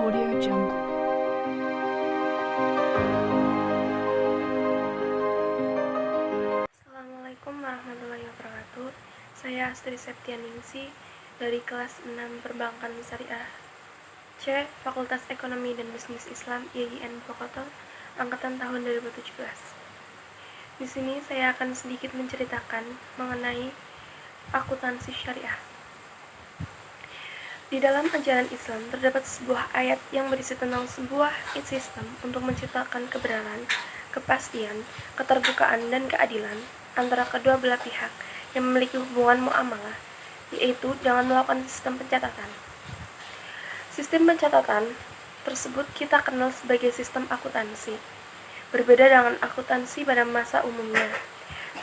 Audio Jungle. Assalamualaikum warahmatullahi wabarakatuh. Saya Astri Septianingsi dari kelas 6 Perbankan Syariah C, Fakultas Ekonomi dan Bisnis Islam IAIN Purwokerto, angkatan tahun 2017. Di sini saya akan sedikit menceritakan mengenai akuntansi syariah. Di dalam ajaran Islam terdapat sebuah ayat yang berisi tentang sebuah sistem untuk menciptakan kebenaran, kepastian, keterbukaan, dan keadilan antara kedua belah pihak yang memiliki hubungan muamalah, yaitu dengan melakukan sistem pencatatan. Sistem pencatatan tersebut kita kenal sebagai sistem akuntansi. Berbeda dengan akuntansi pada masa umumnya,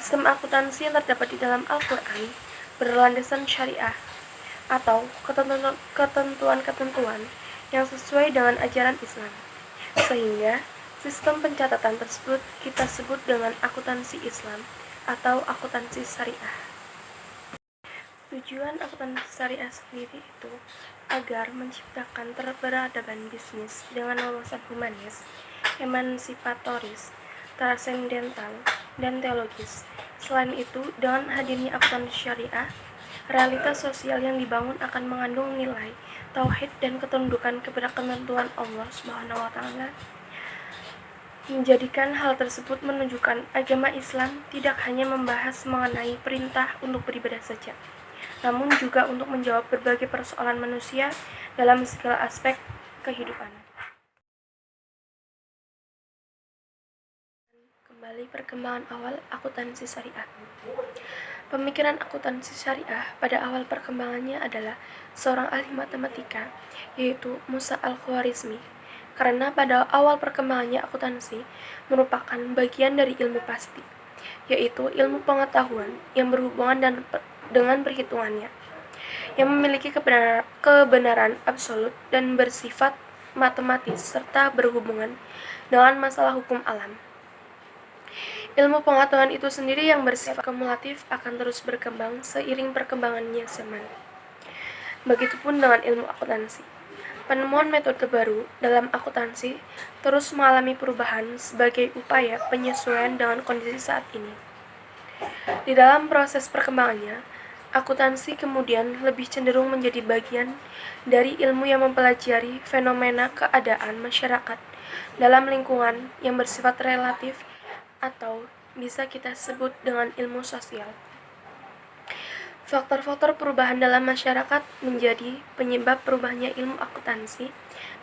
sistem akuntansi yang terdapat di dalam Al-Quran berlandasan syariah atau ketentuan-ketentuan yang sesuai dengan ajaran Islam, sehingga sistem pencatatan tersebut kita sebut dengan akuntansi Islam atau akuntansi syariah. Tujuan akuntansi syariah sendiri itu agar menciptakan keberadaban bisnis dengan wawasan humanis, emansipatoris, transendental, dan teologis. Selain itu, dengan hadirnya akuntansi syariah, realitas sosial yang dibangun akan mengandung nilai tauhid dan ketundukan kepada ketentuan Allah SWT, menjadikan hal tersebut menunjukkan agama Islam tidak hanya membahas mengenai perintah untuk beribadah saja, namun juga untuk menjawab berbagai persoalan manusia dalam segala aspek kehidupan. Kembali perkembangan awal akuntansi syariah. Pemikiran akuntansi syariah pada awal perkembangannya adalah seorang ahli matematika, yaitu Musa Al-Khwarizmi. Karena pada awal perkembangannya akuntansi merupakan bagian dari ilmu pasti, yaitu ilmu pengetahuan yang berhubungan dengan perhitungannya, yang memiliki kebenaran absolut dan bersifat matematis serta berhubungan dengan masalah hukum alam. Ilmu pengetahuan itu sendiri yang bersifat kumulatif akan terus berkembang seiring perkembangannya zaman. Begitupun dengan ilmu akuntansi. Penemuan metode baru dalam akuntansi terus mengalami perubahan sebagai upaya penyesuaian dengan kondisi saat ini. Di dalam proses perkembangannya, akuntansi kemudian lebih cenderung menjadi bagian dari ilmu yang mempelajari fenomena keadaan masyarakat dalam lingkungan yang bersifat relatif atau bisa kita sebut dengan ilmu sosial. Faktor-faktor perubahan dalam masyarakat menjadi penyebab perubahannya ilmu akuntansi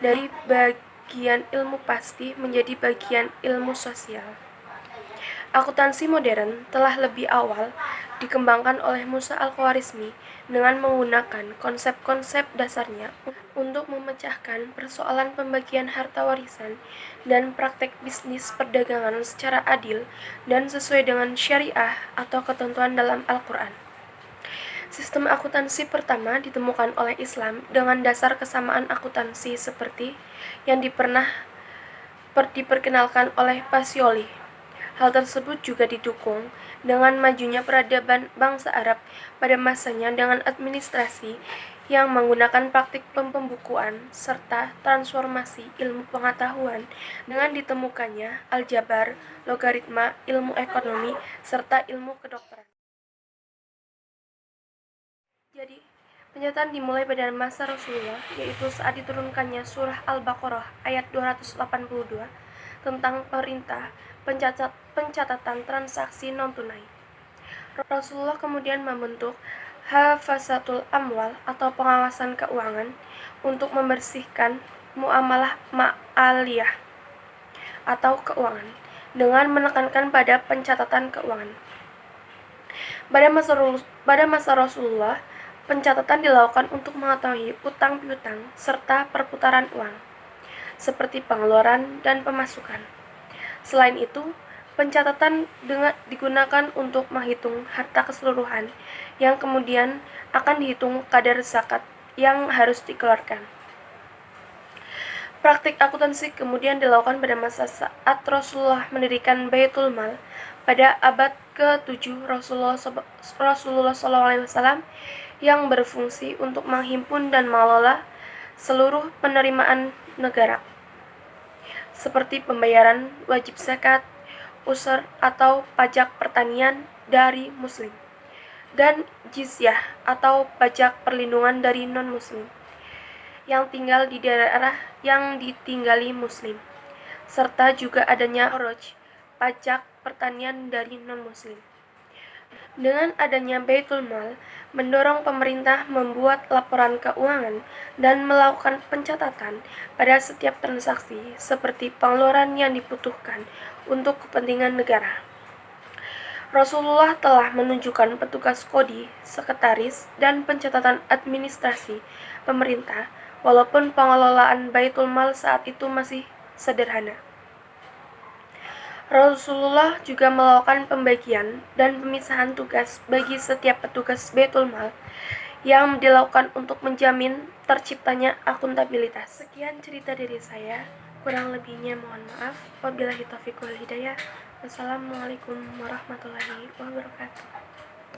dari bagian ilmu pasti menjadi bagian ilmu sosial. Akuntansi modern telah lebih awal dikembangkan oleh Musa Al-Khwarizmi dengan menggunakan konsep-konsep dasarnya untuk memecahkan persoalan pembagian harta warisan dan praktek bisnis perdagangan secara adil dan sesuai dengan syariah atau ketentuan dalam Al-Quran. Sistem akuntansi pertama ditemukan oleh Islam dengan dasar kesamaan akuntansi seperti yang diperkenalkan oleh Pacioli. Hal tersebut juga didukung dengan majunya peradaban bangsa Arab pada masanya dengan administrasi yang menggunakan praktik pembukuan serta transformasi ilmu pengetahuan dengan ditemukannya aljabar, logaritma, ilmu ekonomi, serta ilmu kedokteran. Jadi, penyataan dimulai pada masa Rasulullah, yaitu saat diturunkannya surah Al-Baqarah ayat 282 tentang perintah pencatatan transaksi non-tunai. Rasulullah kemudian membentuk Hafazatul Amwal atau pengawasan keuangan untuk membersihkan muamalah ma'aliyah atau keuangan dengan menekankan pada pencatatan keuangan. Pada masa Rasulullah, pencatatan dilakukan untuk mengetahui utang piutang serta perputaran uang, seperti pengeluaran dan pemasukan. Selain itu, pencatatan digunakan untuk menghitung harta keseluruhan yang kemudian akan dihitung kadar zakat yang harus dikeluarkan. Praktik akuntansi kemudian dilakukan pada masa saat Rasulullah mendirikan Baitul Mal pada abad ke-7 Rasulullah SAW yang berfungsi untuk menghimpun dan mengelola seluruh penerimaan negara, seperti pembayaran wajib zakat, usur atau pajak pertanian dari Muslim, dan jizyah atau pajak perlindungan dari non-Muslim yang tinggal di daerah yang ditinggali Muslim, serta juga adanya kharaj, pajak pertanian dari non-Muslim. Dengan adanya Baitul Mal, mendorong pemerintah membuat laporan keuangan dan melakukan pencatatan pada setiap transaksi seperti pengeluaran yang dibutuhkan untuk kepentingan negara. Rasulullah telah menunjukkan petugas kodi, sekretaris, dan pencatatan administrasi pemerintah, walaupun pengelolaan Baitul Mal saat itu masih sederhana. Rasulullah juga melakukan pembagian dan pemisahan tugas bagi setiap petugas Baitul Mal yang dilakukan untuk menjamin terciptanya akuntabilitas. Sekian cerita dari saya, kurang lebihnya mohon maaf. Wabillahi taufiq wal hidayah. Wassalamualaikum warahmatullahi wabarakatuh.